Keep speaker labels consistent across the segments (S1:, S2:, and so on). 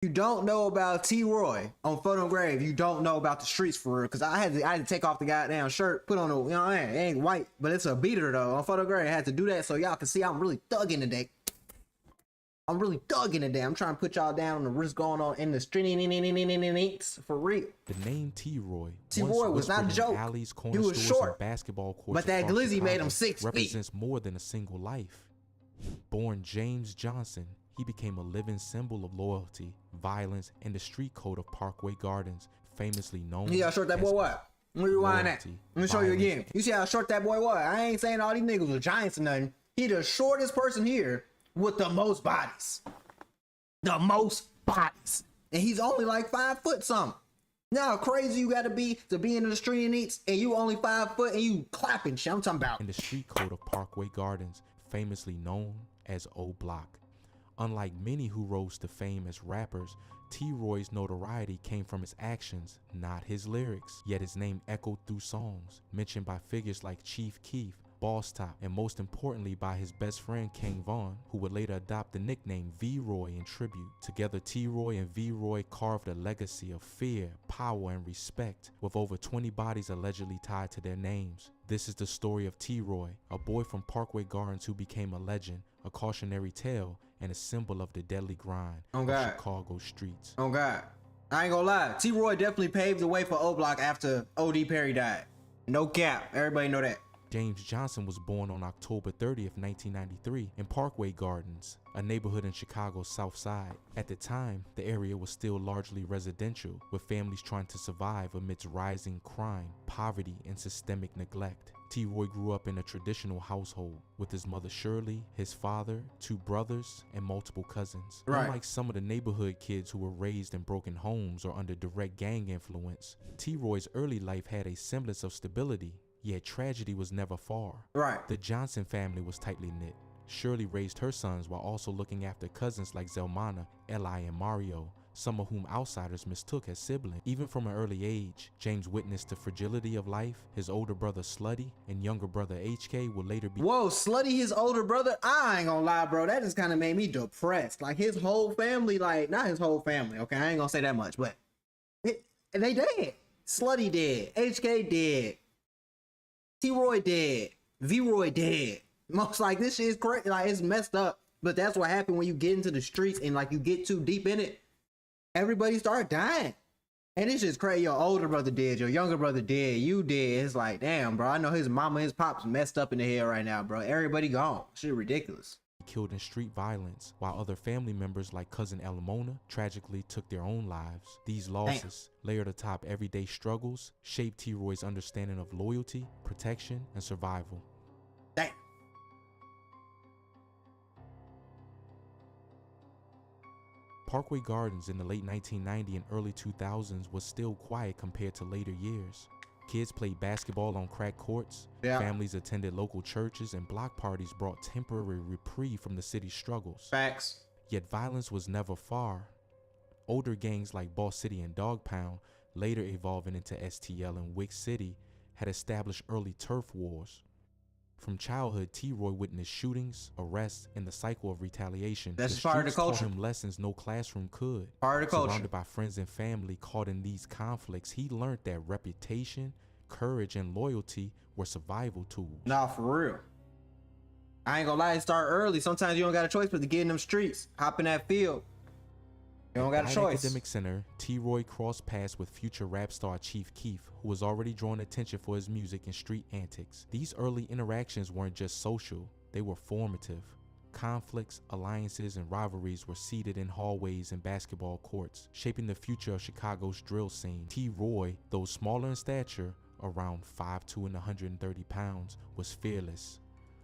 S1: You don't know about T Roy on Photo Grave. You don't know about the streets for real. Cause I had to take off the goddamn shirt, put on a, you know, it ain't white, but it's a beater though. On Photo Grave, I had to do that so y'all can see I'm really thugging today. I'm really thugging today. I'm trying to put y'all down on the what's going on in the street for real.
S2: The name T Roy
S1: was not a joke.
S2: Alleys,
S1: He was short,
S2: basketball courts,
S1: but that glizzy made him 6 feet.
S2: Represents more than a single life. Born James Johnson, he became a living symbol of loyalty, violence, and the street code of Parkway Gardens, famously known.
S1: You got short that boy what? Let me rewind that. Let me show you again. You see how short that boy was? I ain't saying all these niggas were giants or nothing. He the shortest person here with the most bodies. The most bodies. And he's only like 5 foot something. Now crazy you gotta be to be in the street and eats and you only 5 foot and you clapping shit. I'm talking about.
S2: In the street code of Parkway Gardens, famously known as O Block. Unlike many who rose to fame as rappers, T Roy's notoriety came from his actions, not his lyrics. Yet his name echoed through songs, mentioned by figures like Chief Keef, Boss Top, and most importantly by his best friend King Von, who would later adopt the nickname V-Roy in tribute. Together, T Roy and V-Roy carved a legacy of fear, power, and respect, with over 20 bodies allegedly tied to their names. This is the story of T Roy, a boy from Parkway Gardens who became a legend, a cautionary tale, and a symbol of the deadly grind of Chicago streets.
S1: Oh God. I ain't gonna lie, T Roy definitely paved the way for O Block after O.D. Perry died. No cap, everybody know that.
S2: James Johnson was born on October 30th, 1993 in Parkway Gardens, a neighborhood in Chicago's South Side. At the time, the area was still largely residential, with families trying to survive amidst rising crime, poverty, and systemic neglect. T. Roy grew up in a traditional household with his mother Shirley, his father, 2 brothers, and multiple cousins.
S1: Right.
S2: Unlike some of the neighborhood kids who were raised in broken homes or under direct gang influence, T. Roy's early life had a semblance of stability. Yet tragedy was never far.
S1: Right.
S2: The Johnson family was tightly knit. Shirley raised her sons while also looking after cousins like Zelmana, Eli, and Mario, some of whom outsiders mistook as siblings. Even from an early age, James witnessed the fragility of life. His older brother Slutty and younger brother HK would later be—
S1: Whoa, Slutty, his older brother? I ain't gonna lie, bro. That just kind of made me depressed. Like his whole family, like, not his whole family, okay? I ain't gonna say that much, but they dead. Slutty dead. HK dead. T Roy dead. V Roy dead. Most like this shit is crazy. Like it's messed up. But that's what happened when you get into the streets and like you get too deep in it. Everybody start dying. And it's just crazy. Your older brother dead. Your younger brother dead. You dead. It's like, damn, bro. I know his mama, his pops messed up in the head right now, bro. Everybody gone. Shit ridiculous.
S2: Killed in street violence, while other family members like cousin Elamona tragically took their own lives. These losses, layered atop everyday struggles, shaped T. Roy's understanding of loyalty, protection, and survival.
S1: Damn.
S2: Parkway Gardens in the late 1990s and early 2000s was still quiet compared to later years. Kids played basketball on crack courts, families attended local churches, and block parties brought temporary reprieve from the city's struggles.
S1: Facts.
S2: Yet violence was never far. Older gangs like Boss City and Dog Pound, later evolving into STL and Wick City, had established early turf wars. From childhood, T. Roy witnessed shootings, arrests, and the cycle of retaliation.
S1: That's part of the culture.
S2: Taught him lessons no classroom could.
S1: Part of the culture.
S2: Surrounded by friends and family caught in these conflicts, he learned that reputation, courage, and loyalty were survival tools.
S1: Nah, for real. I ain't gonna lie, it start early. Sometimes you don't got a choice but to get in them streets, hop in that field. You don't got a choice.
S2: Academic Center, T. Roy crossed paths with future rap star Chief Keef, who was already drawing attention for his music and street antics. These early interactions weren't just social, they were formative. Conflicts, alliances, and rivalries were seeded in hallways and basketball courts, shaping the future of Chicago's drill scene. T. Roy, though smaller in stature, around 5'2" and 130 pounds, was fearless.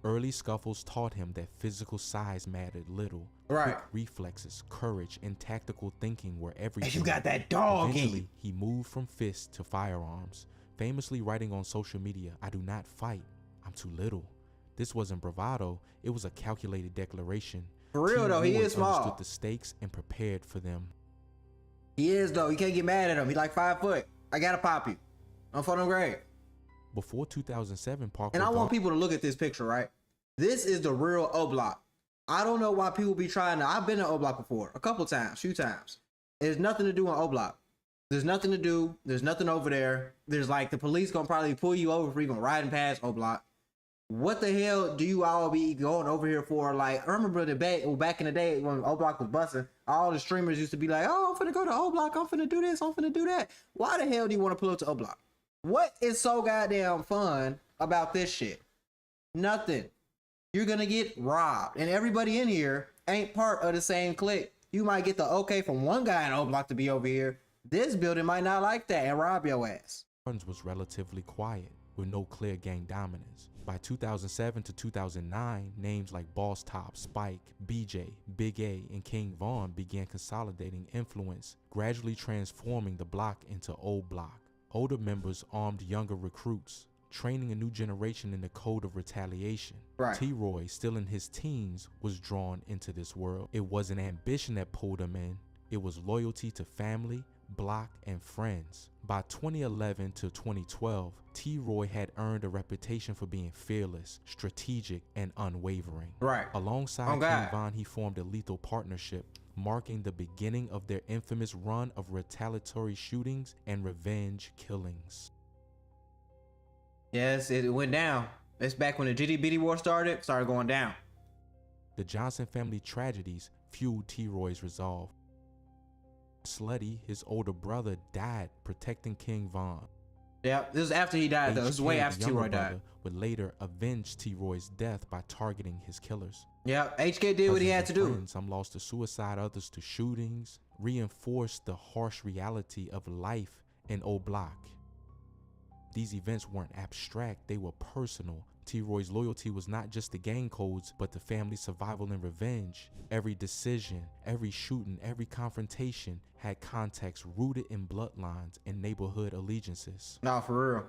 S2: Early scuffles taught him that physical size mattered little.
S1: Right.
S2: Quick reflexes, courage, and tactical thinking were everything.
S1: And you got that dog
S2: Eventually,
S1: in you.
S2: he moved from fists to firearms, famously writing on social media, "I do not fight, I'm too little." This wasn't bravado, it was a calculated declaration.
S1: For real though, he is small.
S2: Understood the stakes and prepared for them.
S1: He is though, you can't get mad at him. He's like 5 foot. I gotta pop you. I'm Photo Grave.
S2: Before 2007, Parkway
S1: And I want people to look at this picture, right? This is the real O Block. I don't know why people be trying to. I've been to O Block before, a couple times, few times. There's nothing to do on O Block. There's nothing to do. There's nothing over there. There's like the police gonna probably pull you over for even riding past O Block. What the hell do you all be going over here for? Like, I remember back in the day when O Block was busting, all the streamers used to be like, oh, I'm finna go to O Block. I'm finna do this. I'm finna do that. Why the hell do you want to pull up to O Block? What is so goddamn fun about this shit? Nothing. You're gonna get robbed. And everybody in here ain't part of the same clique. You might get the okay from one guy in O Block to be over here. This building might not like that and rob your ass.
S2: Gardens was relatively quiet, with no clear gang dominance. By 2007 to 2009, names like Boss Top, Spike, BJ, Big A, and King Von began consolidating influence, gradually transforming the block into O Block. Older members armed younger recruits, training a new generation in the code of retaliation.
S1: Right.
S2: T-Roy, still in his teens, was drawn into this world. It wasn't ambition that pulled him in, it was loyalty to family, block, and friends. By 2011 to 2012, T-Roy had earned a reputation for being fearless, strategic, and unwavering.
S1: Right.
S2: Alongside King Von, he formed a lethal partnership, marking the beginning of their infamous run of retaliatory shootings and revenge killings.
S1: Yes, it went down. It's back when the Jitty Bitty War started going down.
S2: The Johnson family tragedies fueled T-Roy's resolve. Slutty, his older brother, died protecting King Von.
S1: Yeah, this is after he died, though. This is way
S2: HK,
S1: after
S2: the
S1: T-Roy
S2: younger
S1: died.
S2: brother, would later avenge T-Roy's death by targeting his killers.
S1: Yeah, HK did what he had to do.
S2: Some lost to suicide, others to shootings, reinforced the harsh reality of life in O Block. These events weren't abstract, they were personal. T-Roy's loyalty was not just the gang codes, but the family survival and revenge. Every decision, every shooting, every confrontation had context rooted in bloodlines and neighborhood allegiances.
S1: No, for real.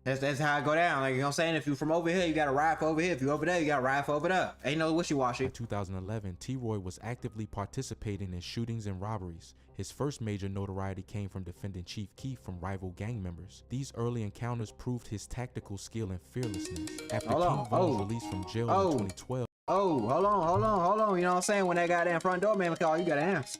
S1: That's how it go down. Like, you know what I'm saying? If you from over here, you gotta ride for over here. If you over there, you gotta ride for over there. Ain't no wishy-washy.
S2: In 2011, T-Roy was actively participating in shootings and robberies. His first major notoriety came from defending Chief Keef from rival gang members. These early encounters proved his tactical skill and fearlessness. After King Von's release from jail in 2012.
S1: Oh, hold on. You know what I'm saying? When that goddamn front door man call, you gotta answer.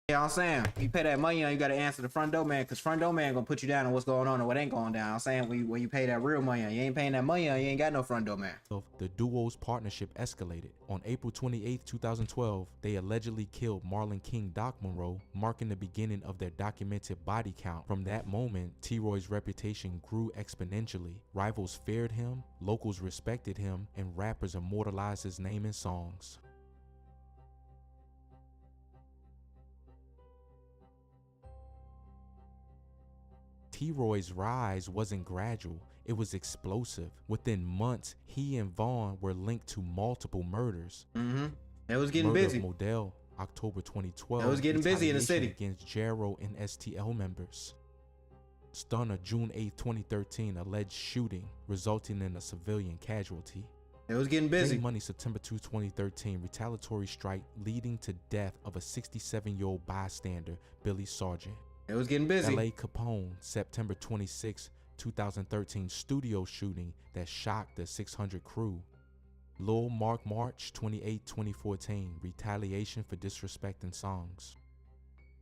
S1: You know what I'm saying? You pay that money on, you gotta answer the front door man, because front door man gonna put you down on what's going on and what ain't going down. I'm saying when you pay that real money on, you ain't paying that money on, you ain't got no front door man.
S2: The duo's partnership escalated. On April 28, 2012, they allegedly killed Marlon King Doc Monroe, marking the beginning of their documented body count. From that moment, T-Roy's reputation grew exponentially. Rivals feared him, locals respected him, and rappers immortalized his name in songs. T-Roy's rise wasn't gradual, it was explosive. Within months, he and Von were linked to multiple murders.
S1: It was getting
S2: Murder
S1: busy.
S2: of Modell, October 2012.
S1: It was getting busy in the city.
S2: Against Jero and STL members. Stunner, June 8, 2013, alleged shooting, resulting in a civilian casualty.
S1: It was getting busy.
S2: Getting Money, September 2, 2013, retaliatory strike leading to death of a 67-year-old bystander, Billy Sargent.
S1: It was getting busy.
S2: LA Capone, September 26, 2013, studio shooting that shocked the 600 crew. Lil Mark March, 28, 2014, retaliation for disrespecting songs.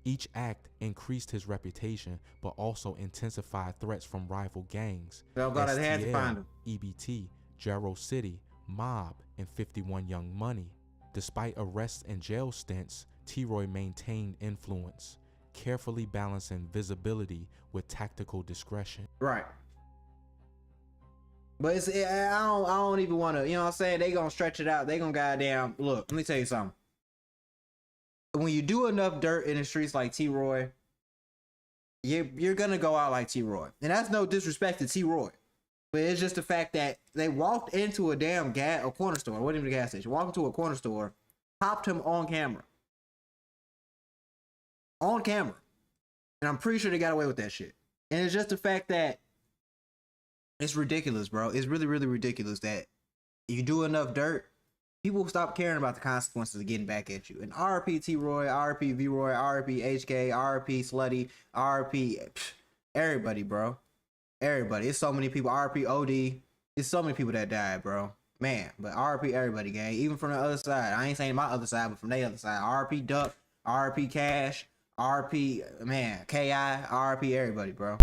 S2: Each act increased his reputation, but also intensified threats from rival gangs.
S1: Oh God, I had to find him.
S2: EBT, Jero City, Mob, and 51 Young Money. Despite arrests and jail stints, T-Roy maintained influence, carefully balancing visibility with tactical discretion.
S1: Right. But I don't even want to, you know what I'm saying? They gonna stretch it out. They gonna goddamn, look, let me tell you something. When you do enough dirt in the streets like T-Roy, you're gonna go out like T-Roy. And that's no disrespect to T-Roy. But it's just the fact that they walked into a damn corner store, what even the gas station, walked into a corner store, popped him on camera. On camera. And I'm pretty sure they got away with that shit. And it's just the fact that it's ridiculous, bro. It's really, really ridiculous that you do enough dirt, people stop caring about the consequences of getting back at you. And RP T-Roy, RP V-Roy, RP HK, RP Slutty, RP everybody, bro. Everybody. It's so many people. RP OD. It's so many people that died, bro. Man, but RP everybody, gang. Even from the other side. I ain't saying my other side, but from the other side. RP Duck, RP Cash, RP, man, KI, RP everybody, bro.